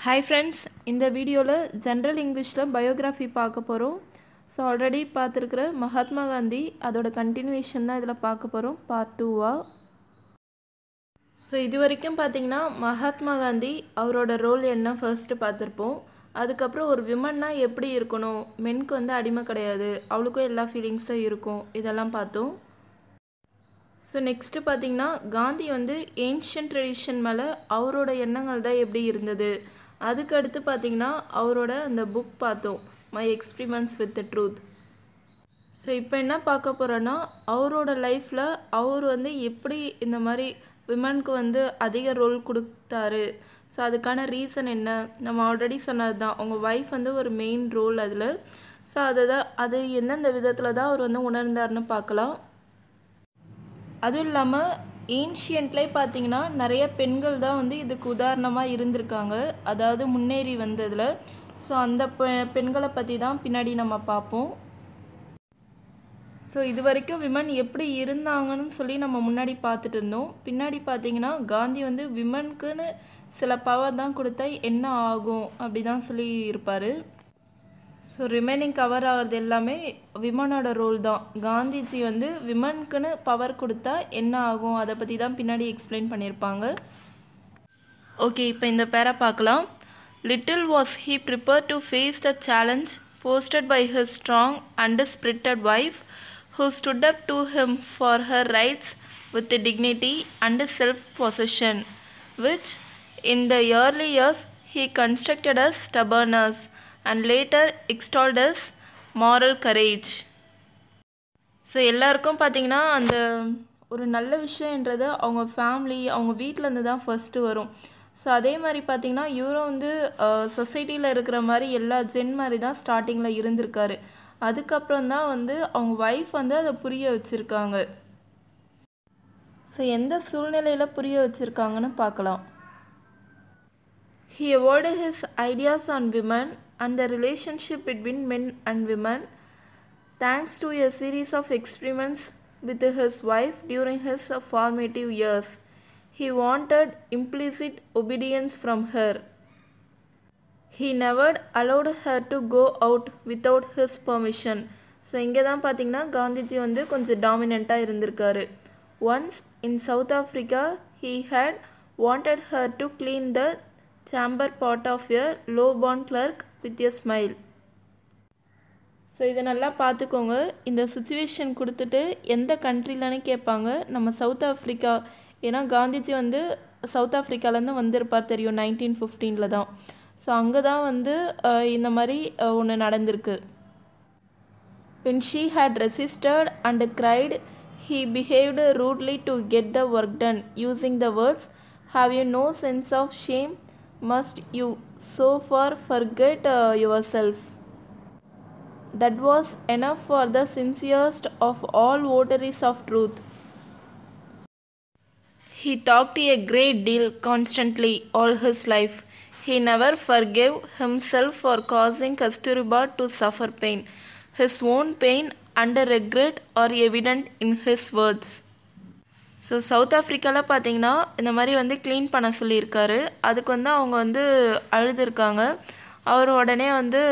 Hi friends, இந்த வீடியோவில் general இங்கிலீஷில் பயோகிராஃபி பார்க்க போகிறோம். ஸோ ஆல்ரெடி பார்த்துருக்குற மகாத்மா காந்தி அதோட கண்டினியூஷன் தான் இதில் பார்க்க போகிறோம் பார்ட் 2வா. ஸோ இது வரைக்கும் பார்த்திங்கன்னா மகாத்மா காந்தி அவரோட ரோல் என்ன ஃபர்ஸ்ட்டு பார்த்துருப்போம். அதுக்கப்புறம் ஒரு விமன்னா எப்படி இருக்கணும், மென்க்கு வந்து அடிமை கிடையாது, அவளுக்கும் எல்லா ஃபீலிங்ஸும் இருக்கும், இதெல்லாம் பார்த்தோம். ஸோ நெக்ஸ்ட்டு பார்த்திங்கன்னா காந்தி வந்து ஏன்ஷியன்ட் ட்ரெடிஷன் மேலே அவரோட எண்ணங்கள் தான் எப்படி இருந்தது. அதுக்கு அடுத்து பார்த்திங்கன்னா அவரோட அந்த புக் பார்த்தோம், my experiments with the truth. So இப்போ என்ன பார்க்க போகிறோன்னா அவரோட லைஃப்பில் அவர் வந்து எப்படி இந்த மாதிரி விமனுக்கு வந்து அதிக ரோல் கொடுத்தாரு. ஸோ அதுக்கான ரீசன் என்ன, நம்ம ஆல்ரெடி சொன்னது தான், அவங்க ஒய்ஃப் வந்து ஒரு மெயின் ரோல் அதில். ஸோ அது எந்தெந்த விதத்தில் தான் அவர் வந்து உணர்ந்தார்னு பார்க்கலாம். அதுவும் இல்லாமல் ஏன்ஷியன்ட்லேயே பார்த்தீங்கன்னா நிறைய பெண்கள் தான் வந்து இதுக்கு உதாரணமாக இருந்திருக்காங்க, அதாவது முன்னேறி வந்ததில். ஸோ அந்த பெண்களை பற்றி தான் பின்னாடி நம்ம பார்ப்போம். ஸோ இது வரைக்கும் விமன் எப்படி இருந்தாங்கன்னு சொல்லி நம்ம முன்னாடி பார்த்துட்டு இருந்தோம். பின்னாடி பார்த்தீங்கன்னா காந்தி வந்து விமனுக்குன்னு சில பவர் தான் கொடுத்தா என்ன ஆகும் அப்படி தான் சொல்லி இருப்பார். ஸோ ரிமைனிங் கவர் ஆகிறது எல்லாமே விமனோட ரோல் தான். காந்திஜி வந்து விமனுக்குன்னு பவர் கொடுத்தா என்ன ஆகும் அதை பற்றி தான் பின்னாடி எக்ஸ்பிளைன் பண்ணியிருப்பாங்க. ஓகே, இப்போ இந்த பேரை பார்க்கலாம். Little was he prepare to face the challenge posted by his strong and spirited wife who stood up to him for her rights with dignity and self-possession, which in the early years he constructed as stubbornness and later extolled as moral courage. So எல்லாருக்கும் பார்த்திங்கன்னா அந்த ஒரு நல்ல விஷயன்றது அவங்க family, அவங்க வீட்டிலேருந்து தான் first வரும். ஸோ அதே மாதிரி பார்த்திங்கன்னா இவரும் வந்து சொசைட்டியில் இருக்கிற மாதிரி எல்லா ஜென் மாதிரி தான் ஸ்டார்டிங்கில் இருந்திருக்காரு. அதுக்கப்புறம் தான் வந்து அவங்க ஒய்ஃப் வந்து அதை புரிய வச்சுருக்காங்க. ஸோ எந்த சூழ்நிலையில் புரிய வச்சுருக்காங்கன்னு பார்க்கலாம். He avoided his ideas on women and the relationship between men and women thanks to a series of experiments with his wife during his formative years. He wanted implicit obedience from her. He never allowed her to go out without his permission. So இங்கே தான் பார்த்தீங்கன்னா காந்திஜி வந்து கொஞ்சம் டாமினண்ட்டாக இருந்திருக்காரு. Once in South Africa he had wanted her to clean the chamber pot of a low-born clerk with a smile. So இதை நல்லா பார்த்துக்கோங்க. இந்த சுச்சுவேஷன் கொடுத்துட்டு எந்த கண்ட்ரிலன்னு கேட்பாங்க. நம்ம சவுத் ஆஃப்ரிக்கா, ஏன்னா காந்திஜி வந்து சவுத் ஆஃப்ரிக்காலேருந்து வந்திருப்பார் தெரியும், 1915 தான். ஸோ அங்கே தான் வந்து இந்த மாதிரி ஒன்று நடந்திருக்கு. When she had resisted and cried, he behaved rudely to get the work done, using the words, "Have you no sense of shame? Must you so far forget yourself?" That was enough for the sincerest of all votaries of truth. He talked a great deal constantly all his life. He never forgave himself for causing Kasturba to suffer pain. His own pain and regret are evident in his words. So South ஆஃப்ரிக்காவில் பார்த்தீங்கன்னா இந்த மாதிரி வந்து clean பண்ண சொல்லியிருக்காரு. அதுக்கு வந்து அவங்க வந்து அழுதுருக்காங்க. அவர் உடனே வந்து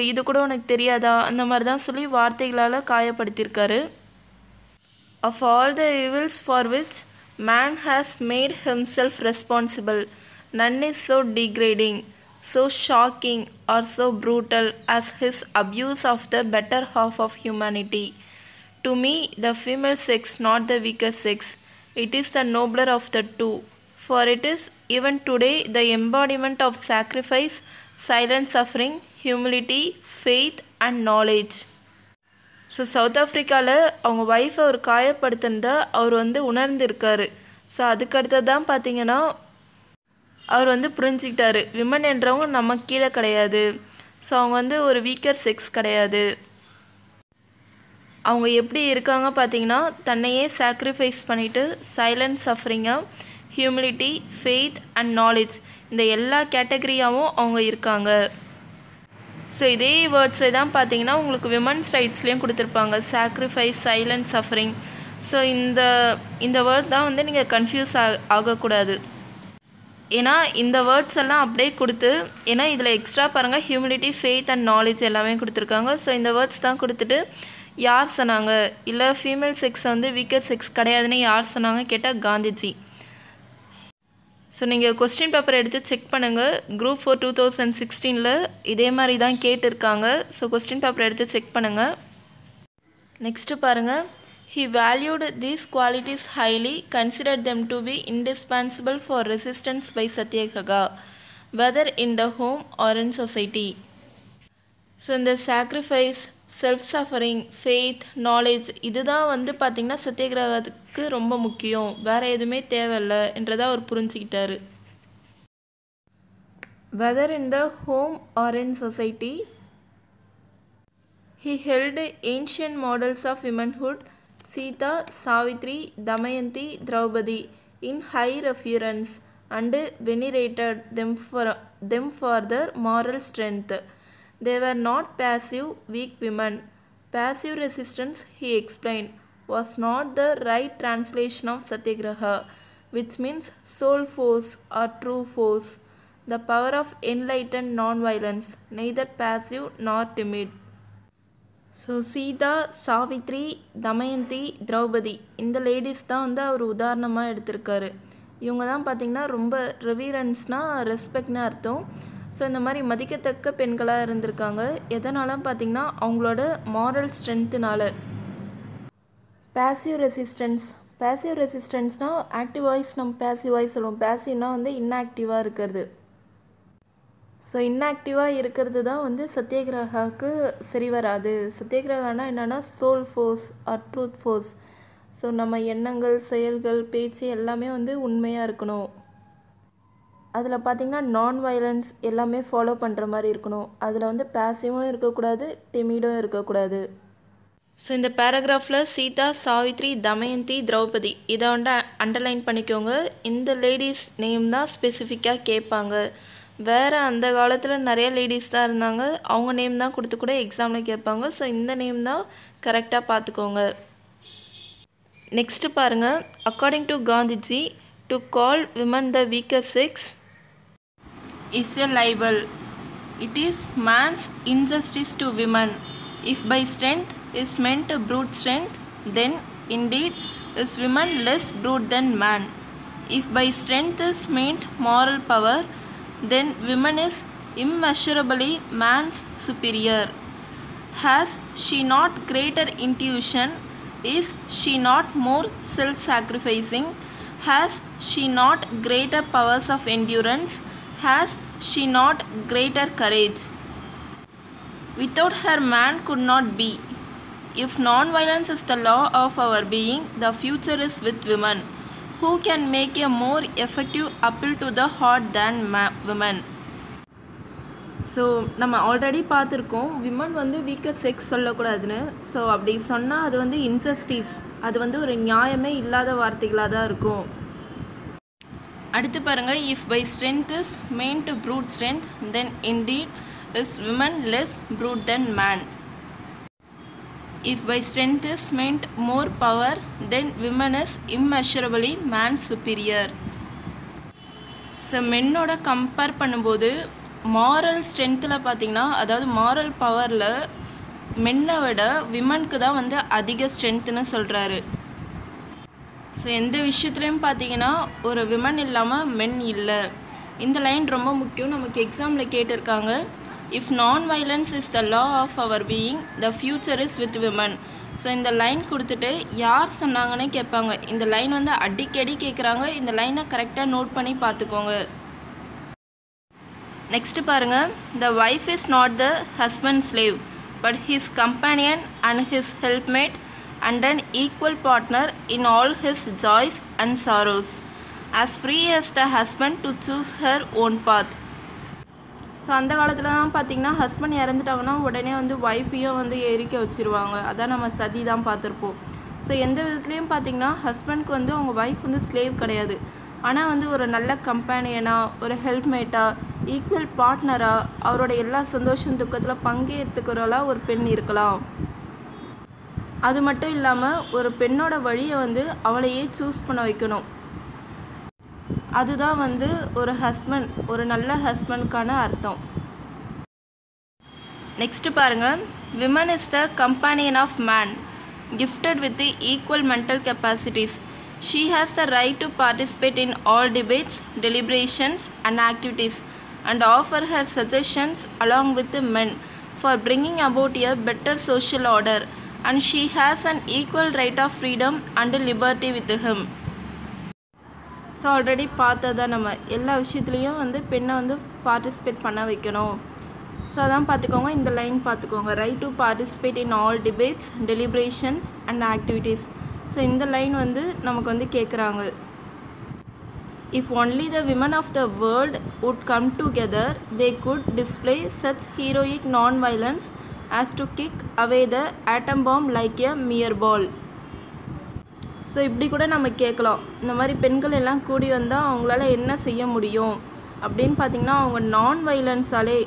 இது கூட உனக்கு தெரியாதா அந்த மாதிரி தான் சொல்லி வார்த்தைகளால் காயப்படுத்தியிருக்காரு. Of all the evils for which man has made himself responsible, none is so degrading, so shocking or so brutal as his abuse of the better half of humanity. To me, the female sex, not the weaker sex, it is the nobler of the two, for it is even today the embodiment of sacrifice, silent suffering, humility, faith and knowledge. So South ஆஃப்ரிக்காவில் அவங்க ஒய்ஃபை அவர் காயப்படுத்தினதை அவர் வந்து உணர்ந்திருக்காரு. So அதுக்கடுத்தது தான் பார்த்திங்கன்னா அவர் வந்து புரிஞ்சுக்கிட்டாரு, women என்றவங்க நம்ம கீழே கிடையாது. ஸோ அவங்க வந்து ஒரு வீக்கர் செக்ஸ் கிடையாது. அவங்க எப்படி இருக்காங்க பார்த்திங்கன்னா தன்னையே சாக்ரிஃபைஸ் பண்ணிவிட்டு சைலண்ட் சஃபரிங்காக, ஹியூமிலிட்டி, ஃபெய்த் அண்ட் நாலேஜ், இந்த எல்லா கேட்டகரியாகவும் அவங்க இருக்காங்க. ஸோ இதே வேர்ட்ஸை தான் பார்த்தீங்கன்னா உங்களுக்கு விமன்ஸ் ரைட்ஸ்லேயும் கொடுத்துருப்பாங்க, சாக்ரிஃபைஸ், சைலண்ட் சஃபரிங். ஸோ இந்த வேர்ட் தான் வந்து நீங்கள் கன்ஃபியூஸ் ஆகக்கூடாது. ஏன்னா இந்த வேர்ட்ஸ் எல்லாம் அப்படியே கொடுத்து, ஏன்னா இதில் எக்ஸ்ட்ரா பாருங்கள் ஹியூமிலிட்டி, ஃபெய்த் அண்ட் நாலேஜ் எல்லாமே கொடுத்துருக்காங்க. ஸோ இந்த வேர்ட்ஸ் தான் கொடுத்துட்டு யார் சொன்னாங்க, இல்லை ஃபீமேல் செக்ஸ் வந்து வீக்கர் செக்ஸ் கிடையாதுன்னு யார் சொன்னாங்க கேட்டால் காந்திஜி. ஸோ நீங்கள் கொஸ்டின் பேப்பர் எடுத்து செக் பண்ணுங்கள். குரூப் 4 2016 இதே மாதிரி தான் கேட்டிருக்காங்க. ஸோ கொஸ்டின் பேப்பர் எடுத்து செக் பண்ணுங்கள். நெக்ஸ்ட்டு பாருங்கள். He valued these qualities highly, considered them to be indispensable for resistance by Satyagraha, whether in the home or in society. So இந்த sacrifice, self suffering, faith, knowledge இதுதான் வந்து பார்த்திங்கன்னா சத்தியகிரகத்துக்கு ரொம்ப முக்கியம், வேறு எதுவுமே தேவையில்லை என்றதை அவர் புரிஞ்சுக்கிட்டாரு. whether in the home or in society, he held ancient models of womanhood, Sita, Savitri, Damayanti, Draupadi, in high reverence and venerated them for their moral strength. They were not passive, weak women. Passive resistance, he explained, was not the right translation of Satyagraha, which means soul force or true force, the power of enlightened non-violence, neither passive nor timid. So Sita, Savitri, Damayanti, Draupadi இந்த ladies தான் வந்து அவர் உதாரணமாக எடுத்திருக்காரு. இவங்க தான் பார்த்திங்கன்னா ரொம்ப ரெவீரன்ஸ்னால் ரெஸ்பெக்ட்னு அர்த்தம். ஸோ இந்த மாதிரி மதிக்கத்தக்க பெண்களாக இருந்திருக்காங்க. எதனால பார்த்திங்கன்னா அவங்களோட மாரல் ஸ்ட்ரென்த்துனால. பேசிவ் ரெசிஸ்டன்ஸ்னால் ஆக்டிவ் வாய்ஸ் நம்ம பேசிவ் வாய்ஸ் சொல்லுவோம். பேசிவ்னால் வந்து இன்ஆக்டிவாக இருக்கிறது. ஸோ இன்ஆக்டிவாக இருக்கிறது தான் வந்து சத்தியகிரகாவுக்கு சரி வராது. சத்தியகிரகானா என்னென்னா soul force or truth force. So நம்ம எண்ணங்கள், செயல்கள், பேச்சு எல்லாமே வந்து உண்மையாக இருக்கணும். அதில் பார்த்திங்கன்னா நான் வயலன்ஸ் எல்லாமே ஃபாலோ பண்ணுற மாதிரி இருக்கணும். அதில் வந்து பேசிவும் இருக்கக்கூடாது, டிமிடும் இருக்கக்கூடாது. ஸோ இந்த பேராகிராஃபில் சீதா, சாவித்ரி, தமயந்தி, திரௌபதி இதை வந்து அண்டர்லைன் பண்ணிக்கோங்க. இந்த லேடிஸ் நேம் தான் ஸ்பெசிஃபிக்காக கேட்பாங்க. வேறு அந்த காலத்தில் நிறைய லேடிஸ் தான் இருந்தாங்க, அவங்க நேம் தான் கொடுத்து கூட எக்ஸாமில் கேட்பாங்க. ஸோ இந்த நேம் தான் கரெக்டாக பார்த்துக்கோங்க. நெக்ஸ்ட்டு பாருங்கள். According to Gandhiji, to call women the weaker sex is a libel. It is man's injustice to women. If by strength is meant brute strength, then indeed is women less brute than man. If by strength is meant moral power, then woman is immeasurably man's superior. Has she not greater intuition? Is she not more self-sacrificing? Has she not greater powers of endurance? Has she not greater courage? Without her man could not be. If non-violence is the law of our being, the future is with women. Who can make a more effective appeal to the heart than women? So நம்ம already பார்த்துருக்கோம் women வந்து weaker sex சொல்லக்கூடாதுன்னு. So அப்படி சொன்னால் அது வந்து injustice, அது வந்து ஒரு நியாயமே இல்லாத வார்த்தைகளாக தான் இருக்கும். அடுத்து பாருங்கள். If by strength is meant brute strength, then indeed is women less brute than man. If by strength is meant more power, then women is immeasurably man superior. So மென்னோட கம்பேர் பண்ணும்போது moral ஸ்ட்ரென்த்தில் பார்த்திங்கன்னா, அதாவது moral பவரில் மென்னை விட விமனுக்கு தான் வந்து அதிக ஸ்ட்ரென்த்துன்னு சொல்கிறாரு. ஸோ எந்த விஷயத்துலையும் பார்த்திங்கன்னா ஒரு விமன் இல்லாமல் மென் இல்லை. இந்த லைன் ரொம்ப முக்கியம், நமக்கு எக்ஸாமில் கேட்டிருக்காங்க. If non-violence is the law of our being, the future is with women. So இந்த லைன் கொடுத்துட்டு யார் சொன்னாங்கன்னே கேட்பாங்க. இந்த லைன் வந்து அடிக்கடி கேட்குறாங்க. இந்த லைனை கரெக்டாக நோட் பண்ணி பார்த்துக்கோங்க. நெக்ஸ்ட்டு பாருங்கள். The wife is not the husband's slave, but his companion and his helpmate and an equal partner in all his joys and sorrows, as free as the husband to choose her own path. So அந்த காலத்தில் தான் பார்த்திங்கன்னா husband இறந்துட்டாங்கன்னா உடனே வந்து ஒய்ஃபையும் வந்து எரிக்க வச்சுருவாங்க. அதான் நம்ம சதி தான் பார்த்துருப்போம். ஸோ எந்த விதத்துலேயும் பார்த்திங்கன்னா ஹஸ்பண்ட்க்கு வந்து அவங்க ஒய்ஃப் வந்து ஸ்லேவ் கிடையாது. ஆனால் வந்து ஒரு நல்ல கம்பேனியனாக, ஒரு ஹெல்ப்மேட்டாக, ஈக்குவல் பார்ட்னராக, அவரோட எல்லா சந்தோஷம் துக்கத்தில் பங்கேற்றுக்கிறவளாக ஒரு பெண் இருக்கலாம். அது மட்டும் இல்லாமல் ஒரு பெண்ணோட வழியை வந்து அவளையே சூஸ் பண்ண வைக்கணும். அதுதான் வந்து ஒரு ஹஸ்பண்ட், ஒரு நல்ல ஹஸ்பண்டுக்கான அர்த்தம். நெக்ஸ்ட் பாருங்க, women is the companion of man, gifted with the equal mental capacities. She has the right to participate in all debates, deliberations and activities and offer her suggestions along with the men for bringing about a better social order, and she has an equal right of freedom and liberty with him. So already பார்த்ததா நம்ம எல்லா விஷயத்துலேயும் வந்து பெண்ணை வந்து participate பண்ண வைக்கணும். So அதான் பார்த்துக்கோங்க, இந்த லைன் பார்த்துக்கோங்க, right to participate in all debates, deliberations and activities. So இந்த லைன் வந்து நமக்கு வந்து கேட்குறாங்க. If only the women of the world would come together, they could display such heroic non-violence as to kick away the atom bomb like a mere ball. So இப்படி கூட நம்ம கேட்கலாம், இந்த மாதிரி பெண்கள் எல்லாம் கூடி வந்தால் அவங்களால என்ன செய்ய முடியும் அப்படின்னு பார்த்திங்கன்னா, அவங்க நான் வைலன்ஸாலே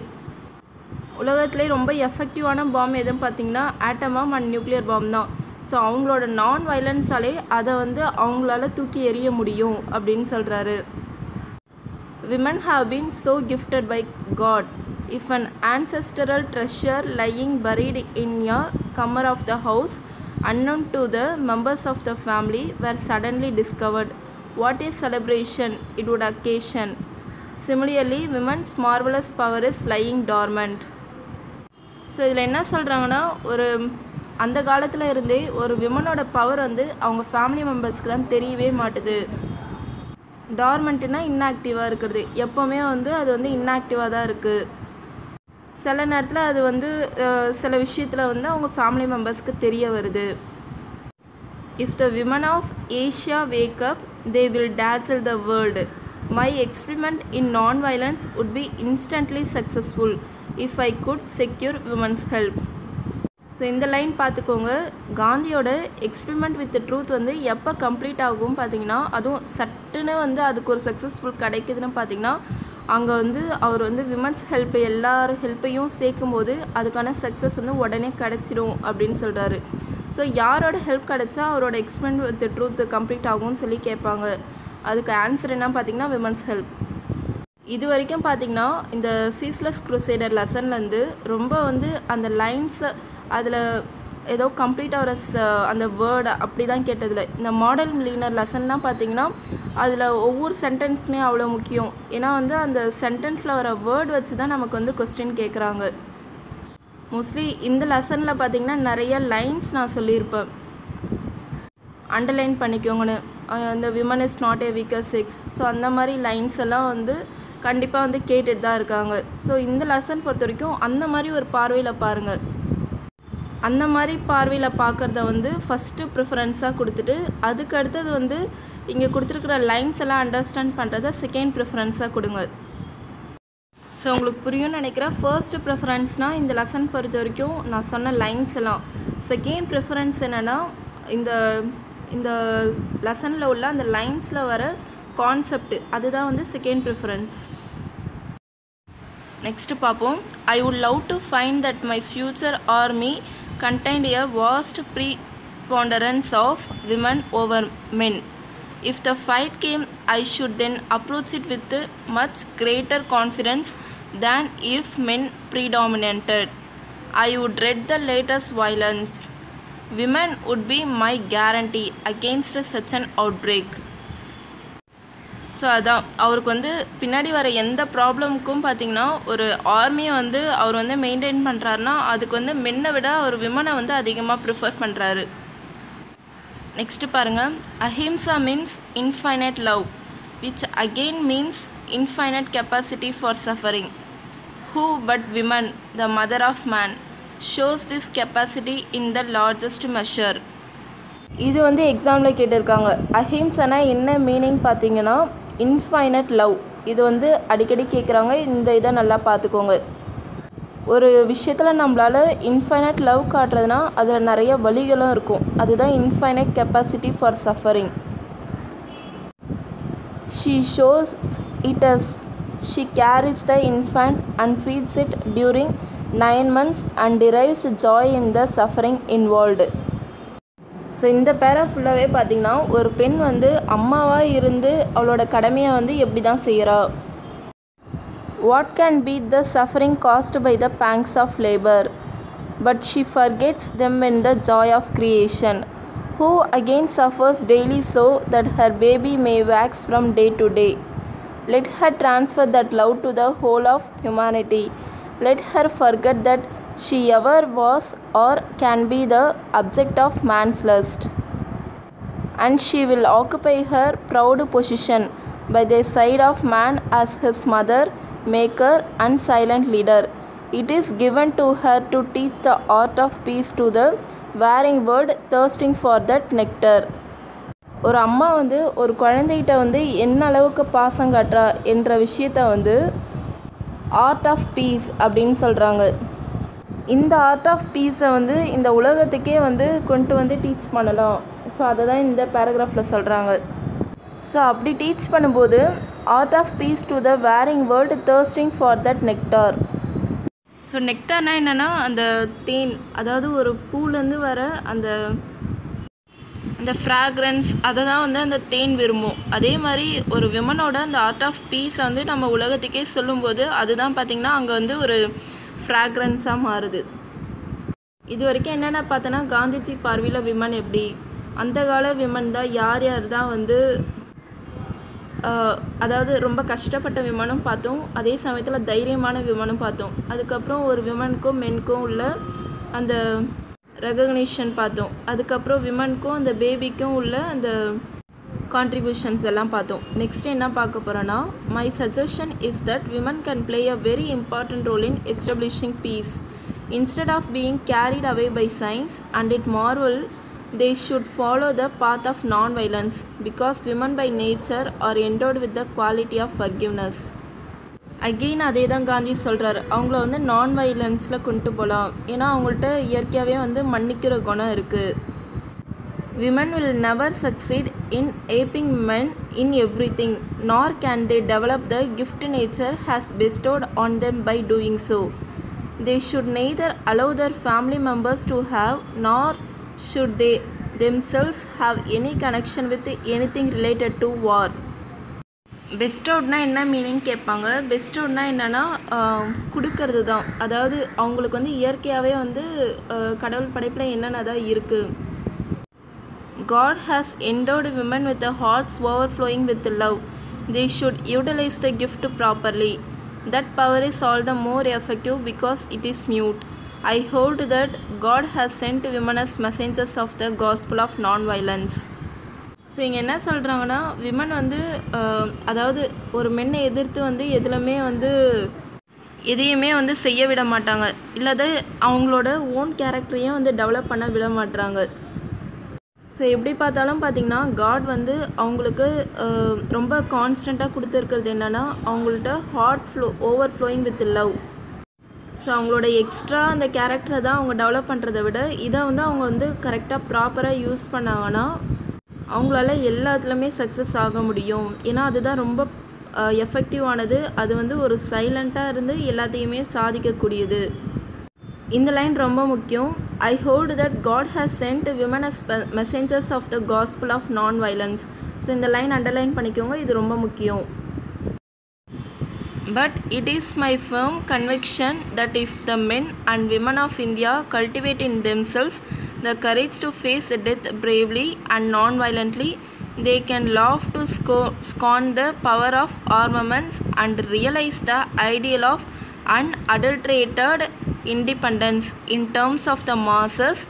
உலகத்திலே ரொம்ப எஃபெக்டிவான பாம் எதுன்னு பார்த்திங்கன்னா atom bomb and nuclear bomb தான். ஸோ அவங்களோட நான் வைலன்ஸாலே அதை வந்து அவங்களால தூக்கி எறிய முடியும் அப்படின்னு சொல்கிறாரு. Women have been so gifted by God. If an ancestral treasure lying buried in a corner of the house, unknown to the members of the family, were suddenly discovered, what a celebration it would occasion. Similarly, women's marvelous power is lying dormant. So இதில் என்ன சொல்கிறாங்கன்னா, ஒரு அந்த காலத்தில் இருந்தே ஒரு விமனோட power வந்து அவங்க ஃபேமிலி மெம்பர்ஸ்க்கு தான் தெரியவே மாட்டுது. டார்மெண்ட்னா இன்ஆக்டிவாக இருக்கிறது, எப்போவுமே வந்து அது வந்து இன்ஆக்டிவாக தான் இருக்குது. சில நேரத்தில் அது வந்து சில விஷயத்தில் வந்து அவங்க ஃபேமிலி மெம்பர்ஸ்க்கு தெரிய வருது. If the women of Asia wake up, they will dazzle the world. My experiment in non-violence would be instantly successful if I could secure women's help. So இந்த லைன் பார்த்துக்கோங்க, காந்தியோட எக்ஸ்பெரிமெண்ட் வித் ட்ரூத் வந்து எப்போ complete ஆகும் பார்த்தீங்கன்னா, அதுவும் சட்டுன்னு வந்து அதுக்கு ஒரு சக்ஸஸ்ஃபுல் கிடைக்குதுன்னு பார்த்தீங்கன்னா, அங்கே வந்து அவர் வந்து விமன்ஸ் ஹெல்ப் எல்லார் ஹெல்ப்பையும் சேர்க்கும்போது அதுக்கான சக்ஸஸ் வந்து உடனே கிடச்சிடும் அப்படின்னு சொல்கிறாரு. ஸோ யாரோட ஹெல்ப் கிடச்சா அவரோட எக்ஸ்பெரிமெண்ட் வித் ட்ரூத் கம்ப்ளீட் ஆகும்னு சொல்லி கேட்பாங்க. அதுக்கு ஆன்சர் என்ன பார்த்தீங்கன்னா, விமன்ஸ் ஹெல்ப். இது வரைக்கும் பார்த்திங்கன்னா இந்த சீஸ்லெஸ் க்ரூசேடர் லெசன்லேருந்து ரொம்ப வந்து அந்த லைன்ஸை அதில் ஏதோ கம்ப்ளீட் ஆகிற அந்த வேர்டு அப்படி தான் கேட்டதில்ல. இந்த மாடல் மில்லியனர் லெசன்லாம் பார்த்திங்கன்னா அதில் ஒவ்வொரு சென்டென்ஸுமே அவ்வளோ முக்கியம். ஏன்னா வந்து அந்த சென்டென்ஸில் வர வேர்டு வச்சு தான் நமக்கு வந்து கொஸ்டின் கேட்குறாங்க. மோஸ்ட்லி இந்த லெசனில் பார்த்திங்கன்னா நிறைய லைன்ஸ் நான் சொல்லியிருப்பேன், அண்டர்லைன் பண்ணிக்கோங்கன்னு. இந்த women is not a weaker sex, so அந்த மாதிரி லைன்ஸ் எல்லாம் வந்து கண்டிப்பாக வந்து கேட்டுட்டு தான் இருக்காங்க. ஸோ இந்த லெசன் பொறுத்த வரைக்கும் அந்த மாதிரி ஒரு பார்வையில் பாருங்கள். அந்த மாதிரி பார்வையில் பார்க்குறத வந்து ஃபஸ்ட்டு ப்ரிஃபரன்ஸாக கொடுத்துட்டு, அதுக்கு அடுத்தது வந்து இங்கே கொடுத்துருக்குற லைன்ஸ் எல்லாம் அண்டர்ஸ்டாண்ட் பண்ணுறத செகண்ட் ப்ரிஃபரன்ஸாக கொடுங்க. ஸோ உங்களுக்கு புரியும்னு நினைக்கிறேன். ஃபர்ஸ்ட் ப்ரிஃபரன்ஸ்னால் இந்த லெசன் பொறுத்த வரைக்கும் நான் சொன்ன லைன்ஸ் எல்லாம். செகண்ட் ப்ரிஃபரன்ஸ் என்னென்னா இந்த இந்த லெசனில் உள்ள அந்த லைன்ஸில் வர கான்செப்ட், அதுதான் வந்து செகண்ட் ப்ரிஃபரன்ஸ். நெக்ஸ்ட்டு பார்ப்போம். I would love to find that my future army contained a vast preponderance of women over men. If the fight came, I should then approach it with much greater confidence than if men predominated. I would dread the latest violence. Women would be my guarantee against such an outbreak. So அதான் அவருக்கு வந்து பின்னாடி வர எந்த ப்ராப்ளமுக்கும் பார்த்திங்கன்னா ஒரு ஆர்மியை வந்து அவர் வந்து மெயின்டைன் பண்ணுறாருனா அதுக்கு வந்து மென்னை விட அவர் விமனை வந்து அதிகமாக ப்ரிஃபர் பண்ணுறாரு. நெக்ஸ்ட்டு பாருங்கள். Ahimsa means infinite love, which again means infinite capacity for suffering. Who but women, the mother of man, shows this capacity in the largest measure. இது வந்து எக்ஸாமில் கேட்டிருக்காங்க. அஹிம்சனா என்ன மீனிங் பார்த்தீங்கன்னா இன்ஃபைனட் லவ். இது வந்து அடிக்கடி கேட்குறாங்க, இந்த இதை நல்லா பார்த்துக்கோங்க. ஒரு விஷயத்தில் நம்மளால் இன்ஃபைனட் லவ் காட்டுறதுனா அதில் நிறைய வழிகளும் இருக்கும், அதுதான் infinite capacity for suffering. She shows it as she carries the infant and feeds it during 9 months and derives joy in the suffering involved. So so இந்த பேரா ஃபுல்லாகவே பார்த்திங்கன்னா ஒரு பெண் வந்து அம்மாவாக இருந்து அவளோட கடமையை வந்து எப்படி தான் செய்கிறா. What can beat the suffering caused by the pangs of labor? But she forgets them in the joy of creation. Who again suffers daily so that her baby may wax from day to day? Let her transfer that love to the whole of humanity. Let her forget that she ever was or can be the object of man's lust. And she will occupy her proud position by the side of man as his mother, maker, and silent leader. It is given to her to teach the art of peace to the wearing world thirsting for that nectar. ஒரு அம்மா வந்து ஒரு குழந்தைகிட்ட வந்து என்ன அளவுக்கு பாசம் காட்டுறா என்ற விஷயத்த வந்து ஆர்ட் ஆஃப் பீஸ் அப்படின்னு சொல்கிறாங்க. இந்த ஆர்ட் ஆஃப் பீஸை வந்து இந்த உலகத்துக்கே வந்து கொண்டு வந்து டீச் பண்ணலாம். ஸோ அதை தான் இந்த பேராகிராஃபில் சொல்கிறாங்க. ஸோ அப்படி டீச் பண்ணும்போது art of peace to the warring world thirsting for that nectar. So நெக்டார்னால் என்னென்னா அந்த தேன், அதாவது ஒரு பூலேருந்து வர அந்த ஃப்ராக்ரன்ஸ், அதை தான் வந்து அந்த தேன் விரும்பும். அதே மாதிரி ஒரு விமனோட அந்த ஆர்ட் ஆஃப் பீஸை வந்து நம்ம உலகத்துக்கே சொல்லும்போது அதுதான் பார்த்திங்கன்னா அங்கே வந்து ஒரு ஃப்ராக்ரன்ஸாக மாறுது. இது வரைக்கும் என்னென்ன பார்த்தோன்னா காந்திஜி பார்வையில் விமன் எப்படி, அந்த கால விமன் தான் யார் யார் தான் வந்து அதாவது ரொம்ப கஷ்டப்பட்ட விமனும் பார்த்தோம், அதே சமயத்தில் தைரியமான விமனும் பார்த்தோம். அதுக்கப்புறம் ஒரு விமனுக்கும் மென்க்கும் உள்ள அந்த ரெகக்னிஷன் பார்த்தோம். அதுக்கப்புறம் விமனுக்கும் அந்த பேபிக்கும் உள்ள அந்த கான்ட்ரிபியூஷன்ஸ் எல்லாம் பார்த்தோம். நெக்ஸ்ட் என்ன பார்க்க போகிறோன்னா, my suggestion is that women can play a very important role in establishing peace. Instead of being carried away by science and it marvel, they should follow the path of non-violence because women by nature are endowed with the quality of forgiveness. Again அதே தான் காந்தி சொல்கிறார், அவங்கள வந்து நான் வைலன்ஸில் கொண்டு போகலாம், ஏன்னா அவங்கள்ட்ட இயற்கையாகவே வந்து மன்னிக்கிற குணம் இருக்குது. Women will never succeed in aping men in everything, nor can they develop the gift nature has bestowed on them by doing so. They should neither allow their family members to have, nor should they themselves have any connection with anything related to war. பெஸ்டவுட்னா என்ன meaning கேட்பாங்க. பெஸ்டவுட்னா என்னென்னா கொடுக்கறது தான். அதாவது அவங்களுக்கு வந்து இயற்கையாகவே வந்து கடவுள் படைப்பில் என்னென்ன தான் இருக்குது. God has endowed women with the hearts overflowing with love. They should utilize the gift properly. That power is all the more effective because it is mute. I hold that God has sent women as messengers of the gospel of non-violence. So இங்கே என்ன சொல்கிறாங்கன்னா, women வந்து அதாவது ஒரு மென்னை எதிர்த்து வந்து எதுலையுமே வந்து எதையுமே வந்து செய்ய விட மாட்டாங்க, இல்லாத அவங்களோட ஓன் கேரக்டரையும் வந்து டெவலப் பண்ண விட மாட்டுறாங்க. ஸோ எப்படி பார்த்தாலும் பார்த்திங்கன்னா காட் வந்து அவங்களுக்கு ரொம்ப கான்ஸ்டண்ட்டாக கொடுத்துருக்கிறது என்னென்னா, அவங்கள்ட்ட heart overflowing with love. So அவங்களோட எக்ஸ்ட்ரா அந்த கேரக்டரை தான் அவங்க டெவலப் பண்ணுறதை விட இதை வந்து அவங்க வந்து கரெக்டாக ப்ராப்பராக யூஸ் பண்ணாங்கன்னா அவங்களால எல்லாத்துலேயுமே சக்ஸஸ் ஆக முடியும். ஏன்னா அதுதான் ரொம்ப எஃபெக்டிவானது. அது வந்து ஒரு சைலண்ட்டாக இருந்து எல்லாத்தையுமே சாதிக்கக்கூடியது. இந்த லைன் ரொம்ப முக்கியம். I hold that God has sent women as messengers of the gospel of non violence. So இந்த லைன் அண்டர்லைன் பண்ணிக்கோங்க, இது ரொம்ப முக்கியம். But it is my firm conviction that if the men and women of India cultivate in themselves the courage to face death bravely and non-violently, they can laugh to scorn the power of armaments and realize the ideal of unadulterated independence in terms of the masses,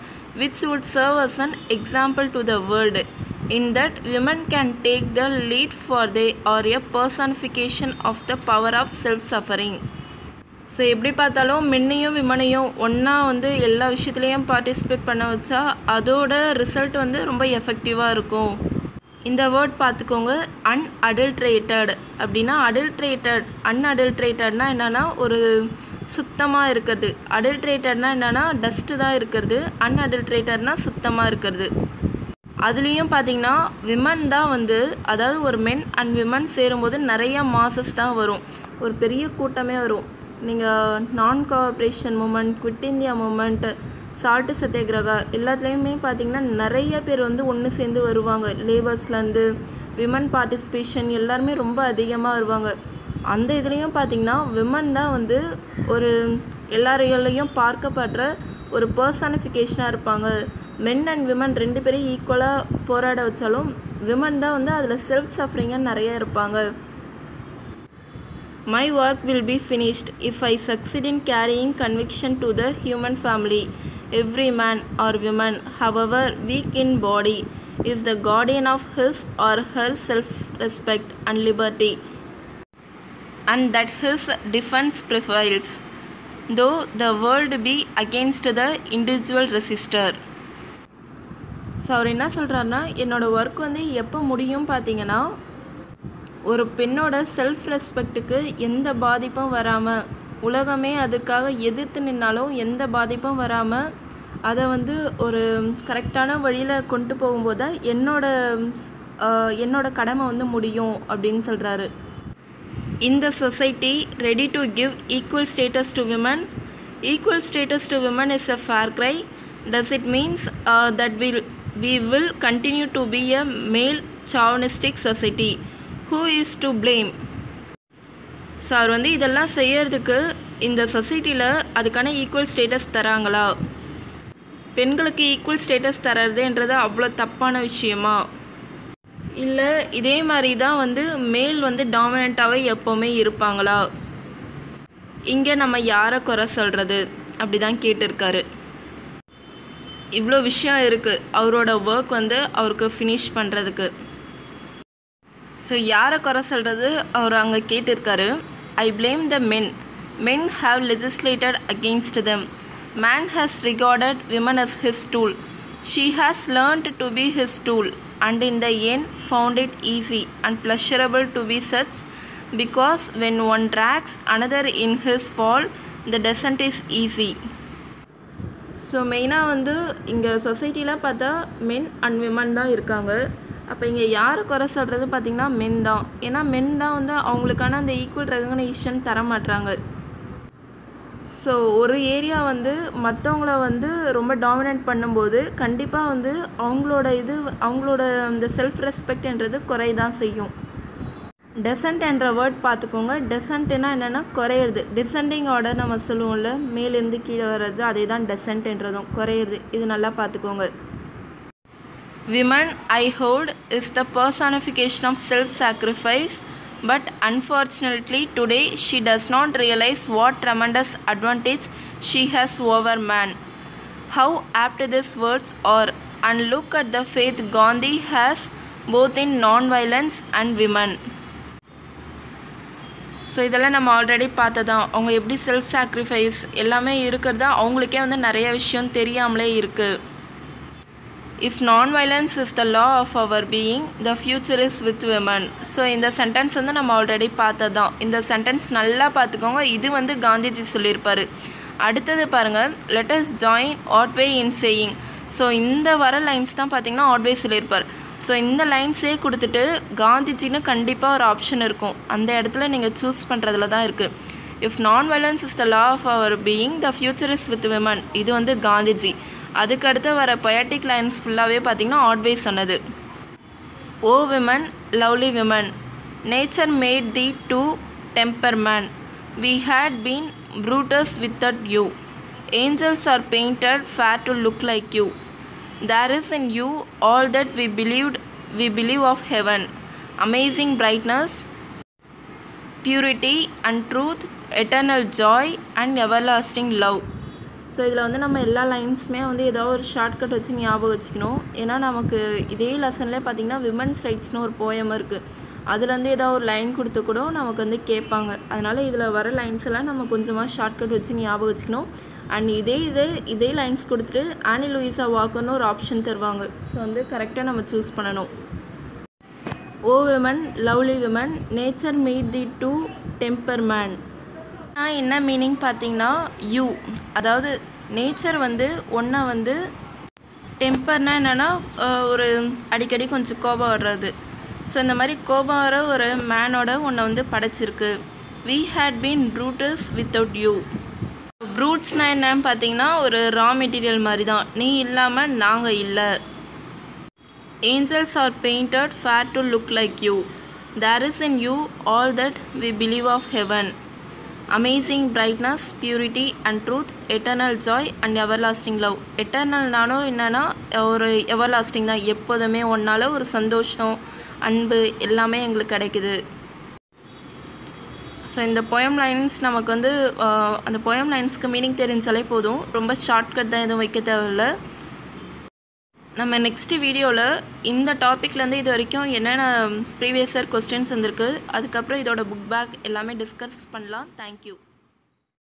which would serve as an example to the world. In that women can take the lead, for they are a personification of the power of self-suffering. So எப்படி பார்த்தாலும் மென்னையும் விமனையும் ஒன்றா வந்து எல்லா விஷயத்துலேயும் participate பண்ண வச்சா அதோட result வந்து ரொம்ப எஃபெக்டிவாக இருக்கும். இந்த வேர்ட் பார்த்துக்கோங்க, அன்அடல்ட்ரேட்டட் அப்படின்னா அன்அடல்ட்ரேட்டட்னா என்னென்னா ஒரு சுத்தமாக இருக்கிறது. அடல்ட்ரேட்டட்னா என்னென்னா டஸ்ட்டு தான் இருக்கிறது. அன்அடல்ட்ரேட்டட்னா சுத்தமாக இருக்கிறது. அதுலேயும் பார்த்திங்கன்னா விமன் தான் வந்து, அதாவது ஒரு மென் அண்ட் விமன் சேரும்போது நிறையா மாசஸ் தான் வரும், ஒரு பெரிய கூட்டமே வரும். நீங்கள் நான் cooperation moment, quit India moment, salt satyagraha எல்லாத்துலேயுமே பார்த்திங்கன்னா நிறைய பேர் வந்து ஒன்று சேர்ந்து வருவாங்க. லேபர்ஸ்லேருந்து விமன் பார்ட்டிசிபேஷன் எல்லாருமே ரொம்ப அதிகமாக வருவாங்க. அந்த இதுலேயும் பார்த்திங்கன்னா விமன் தான் வந்து ஒரு எல்லாரையும் பார்க்கப்படுற ஒரு பர்சானிஃபிகேஷனாக இருப்பாங்க. மென் அண்ட் விமன் 2 பேரையும் ஈக்குவலாக போராட வச்சாலும் விமன் தான் வந்து அதில் செல்ஃப் சஃபரிங்காக நிறைய இருப்பாங்க. My work will be finished if I succeed in carrying conviction to the human family. Every man or woman, however weak in body, is the guardian of his or her self-respect and liberty, and that his defense prevails, though the world be against the individual resistor. So அவர் என்ன சொல்கிறாருன்னா, என்னோடய work வந்து எப்போ முடியும் பார்த்தீங்கன்னா, ஒரு பெண்ணோட செல்ஃப் ரெஸ்பெக்ட்டுக்கு எந்த பாதிப்பும் வராமல், உலகமே அதுக்காக எதிர்த்து நின்னாலும் எந்த பாதிப்பும் வராமல் அதை வந்து ஒரு கரெக்டான வழியில் கொண்டு போகும்போது தான் என்னோட கடமை வந்து முடியும் அப்படின்னு சொல்கிறாரு. In the society ready to give equal status to women, equal status to women is a far cry. Does it means that we will continue to be a male chauvinistic society? Who is to blame? So அவர் வந்து இதெல்லாம் செய்யறதுக்கு இந்த சொசைட்டியில் அதுக்கான equal status தராங்களா, பெண்களுக்கு equal status தரதுன்றது அவ்வளோ தப்பான விஷயமா, இல்லை இதே மாதிரி தான் வந்து மேல் வந்து டாமினண்ட்டாகவே எப்போவுமே இருப்பாங்களா, இங்கே நம்ம யாரை குறை சொல்கிறது அப்படி தான் கேட்டிருக்காரு. இவ்வளோ விஷயம் இருக்குது அவரோட ஒர்க் வந்து அவருக்கு ஃபினிஷ் பண்ணுறதுக்கு. ஸோ யாரை குறை சொல்கிறது அவர் அங்கே கேட்டிருக்காரு. I blame the men have legislated against them. Man has regarded women as his tool. She has learned to be his tool and in the end found it easy and pleasurable to be such, because when one drags another in his fall, the descent is easy. So மெயினாக வந்து இங்கே சொசைட்டியில் பார்த்தா men and women தான் இருக்காங்க. அப்போ இங்கே யாரை குறை சொல்கிறது பார்த்திங்கன்னா மென் தான். ஏன்னா மென் தான் வந்து அவங்களுக்கான அந்த ஈக்குவல் ரெகக்னேஷன் தர மாட்டுறாங்க. ஸோ ஒரு ஏரியா வந்து மற்றவங்கள வந்து ரொம்ப டாமினேட் பண்ணும்போது கண்டிப்பாக வந்து அவங்களோட அந்த செல்ஃப் ரெஸ்பெக்ட்ன்றது குறைதான் செய்யும். டெசன்ட் என்ற வேர்ட் பார்த்துக்கோங்க. டெசன்ட்னா என்னென்னா குறையிறது. டிசெண்டிங் ஆர்டர் நம்ம சொல்லுவோம்ல, மேலேருந்து கீழே வர்றது, அதே தான் டெசன்ட்ன்றதும் குறையிறது. இது நல்லா பார்த்துக்கோங்க. Women, I hold, is the personification of self-sacrifice, but unfortunately today she does not realize what tremendous advantage she has over man. How apt these words are, and look at the faith Gandhi has both in non-violence and women. So இதெல்லாம் நம்ம already பார்த்ததான். அவங்க எப்படி self sacrifice எல்லாமே இருக்கிறதா அவங்களுக்கே வந்து நிறைய விஷயம் தெரியாமலே இருக்குது. If non violence is the law of our being, the future is with women. So இந்த சென்டென்ஸ் வந்து நம்ம ஆல்ரெடி பார்த்ததான். இந்த சென்டென்ஸ் நல்லா பார்த்துக்கோங்க. இது வந்து காந்திஜி சொல்லியிருப்பார். அடுத்தது பாருங்கள், let us join Otway in saying. So இந்த வர லைன்ஸ் தான் பார்த்திங்கன்னா ஆட்வே சொல்லியிருப்பார். ஸோ இந்த லைன்ஸே கொடுத்துட்டு காந்திஜின்னு கண்டிப்பாக ஒரு ஆப்ஷன் இருக்கும். அந்த இடத்துல நீங்கள் சூஸ் பண்ணுறதுல தான் இருக்குது. If non violence is the law of our being, the future is with women. இது வந்து காந்திஜி. அதுக்கடுத்து வர பொயட்டிக் லைன்ஸ் ஃபுல்லாகவே பார்த்திங்கன்னா ஆட்வே சொன்னது. O women, lovely women, nature made thee to temper man. We had been brutes without you. Angels are painted fair to look like you. There is in you all that we believe of heaven, amazing brightness, purity and truth, eternal joy and everlasting love. So இதில் வந்து நம்ம எல்லா லைன்ஸுமே வந்து ஏதோ ஒரு shortcut வச்சு ஞாபகம் வச்சுக்கணும். ஏன்னா நமக்கு இதே லெசன்லேயே பார்த்திங்கன்னா விமன்ஸ் ரைட்ஸ்னு ஒரு போயம் இருக்குது. அதுலேருந்து ஏதாவது ஒரு லைன் கொடுத்து கூட நமக்கு வந்து கேட்பாங்க. அதனால் இதில் வர லைன்ஸ் எல்லாம் நம்ம கொஞ்சமாக ஷார்ட்கட் வச்சு ஞாபகம் வச்சுக்கணும். அண்ட் இதே லைன்ஸ் கொடுத்துட்டு ஆனி லூயிஸா வாக்கர்னு ஒரு ஆப்ஷன் தருவாங்க. ஸோ வந்து கரெக்டாக நம்ம சூஸ் பண்ணணும். O women, lovely women, nature made thee to temper man. என்ன மீனிங் பார்த்தீங்கன்னா யூ, அதாவது நேச்சர் வந்து ஒன்றை வந்து டெம்பர்னால் என்னென்னா ஒரு அடிக்கடி கொஞ்சம் கோபம் வர்றது. ஸோ இந்த மாதிரி கோபம் வர ஒரு மேனோட ஒன்றை வந்து படைச்சிருக்கு. We had been brutes without you. ப்ரூட்ஸ்னால் என்னன்னு பார்த்தீங்கன்னா ஒரு ரா மெட்டீரியல் மாதிரி தான். நீ இல்லாமல் நாங்கள் இல்லை. Angels are painted fair to look like you. There is in you all that we believe of heaven. Amazing brightness, purity and truth, eternal joy and everlasting love. எட்டர்னல்னாலும் என்னென்னா ஒரு எவர்லாஸ்டிங் தான். எப்போதுமே ஒன்றால் ஒரு சந்தோஷம், அன்பு எல்லாமே எங்களுக்கு கிடைக்குது. ஸோ இந்த போயம் லைன்ஸ் நமக்கு வந்து அந்த போயம் லைன்ஸ்க்கு மீனிங் தெரிஞ்சாலே போதும். ரொம்ப ஷார்ட்கட் தான், எதுவும் வைக்க தேவையில்லை. நம்ம நெக்ஸ்ட் வீடியோவில் இந்த டாப்பிக்லேருந்து இது வரைக்கும் என்னென்ன ப்ரீவியஸ் இயர் கொஸ்டின்ஸ் வந்திருக்கு, அதுக்கப்புறம் இதோட புக் பேக் எல்லாமே டிஸ்கஸ் பண்ணலாம். தேங்க்யூ.